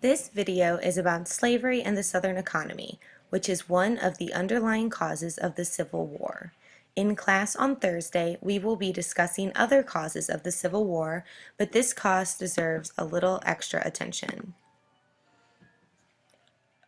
This video is about slavery and the Southern economy, which is one of the underlying causes of the Civil War. In class on Thursday, we will be discussing other causes of the Civil War, but this cause deserves a little extra attention.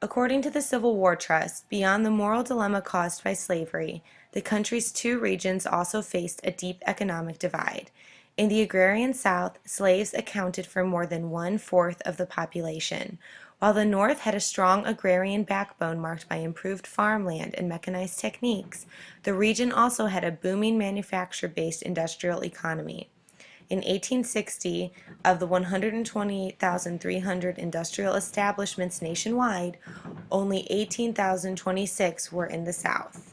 According to the Civil War Trust, beyond the moral dilemma caused by slavery, the country's two regions also faced a deep economic divide. In the agrarian South, slaves accounted for more than 1/4 of the population, while the North had a strong agrarian backbone marked by improved farmland and mechanized techniques. The region also had a booming manufacture-based industrial economy. In 1860, of the 128,300 industrial establishments nationwide, only 18,026 were in the South.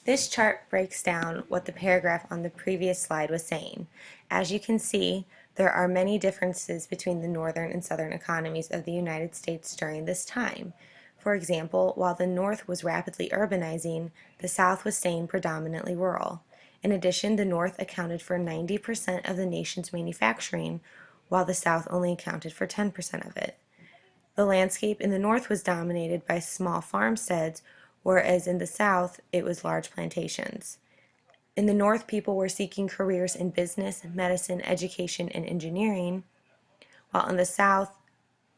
This chart breaks down what the paragraph on the previous slide was saying. As you can see, there are many differences between the northern and southern economies of the United States during this time. For example, while the North was rapidly urbanizing, the South was staying predominantly rural. In addition, the North accounted for 90% of the nation's manufacturing, while the South only accounted for 10% of it. The landscape in the North was dominated by small farmsteads, whereas in the South, it was large plantations. In the North, people were seeking careers in business, medicine, education, and engineering, while in the South,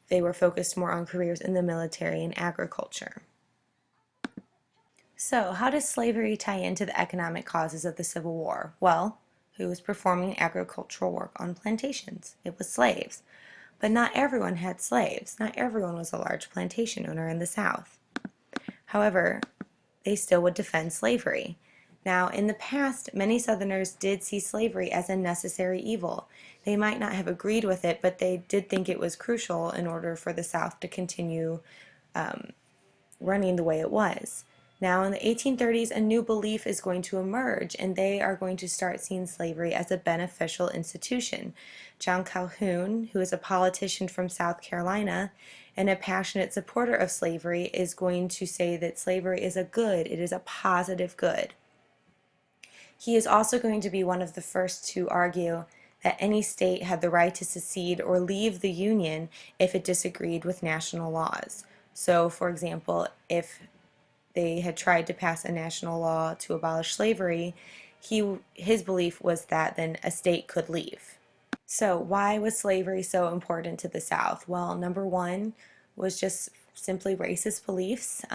they were focused more on careers in the military and agriculture. So, how does slavery tie into the economic causes of the Civil War? Well, who was performing agricultural work on plantations? It was slaves. But not everyone had slaves. Not everyone was a large plantation owner in the South. However, they still would defend slavery. Now, in the past, many Southerners did see slavery as a necessary evil. They might not have agreed with it, but they did think it was crucial in order for the South to continue running the way it was. Now, in the 1830s, a new belief is going to emerge, and they are going to start seeing slavery as a beneficial institution. John Calhoun, who is a politician from South Carolina and a passionate supporter of slavery, is going to say that slavery is a good, it is a positive good. He is also going to be one of the first to argue that any state had the right to secede or leave the Union if it disagreed with national laws. So, for example, if they had tried to pass a national law to abolish slavery, his belief was that then a state could leave. So why was slavery so important to the South? Well, number one was just simply racist beliefs.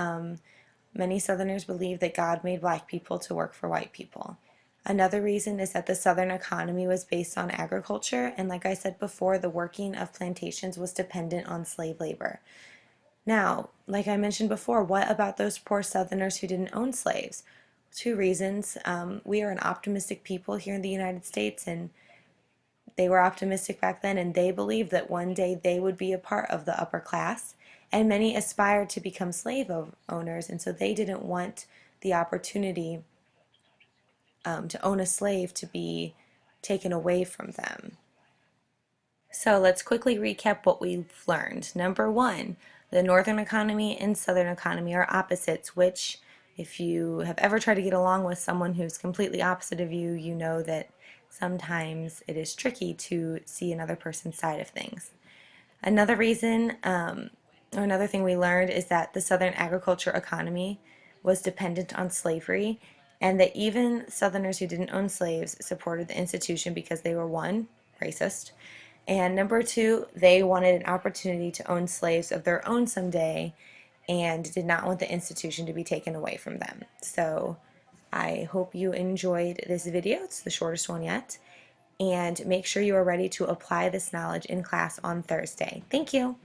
Many Southerners believed that God made black people to work for white people. Another reason is that the Southern economy was based on agriculture, and like I said before, the working of plantations was dependent on slave labor. Now, like I mentioned before, what about those poor Southerners who didn't own slaves? Two reasons. We are an optimistic people here in the United States, and they were optimistic back then, and they believed that one day they would be a part of the upper class, and many aspired to become slave owners, and so they didn't want the opportunity to own a slave to be taken away from them. So let's quickly recap what we've learned. Number one, the northern economy and southern economy are opposites, which if you have ever tried to get along with someone who's completely opposite of you, you know that sometimes it is tricky to see another person's side of things. Another reason, or another thing we learned is that the southern agriculture economy was dependent on slavery, and that even Southerners who didn't own slaves supported the institution because they were, one, racist, and number two, they wanted an opportunity to own slaves of their own someday and did not want the institution to be taken away from them. So I hope you enjoyed this video. It's the shortest one yet. And make sure you are ready to apply this knowledge in class on Thursday. Thank you.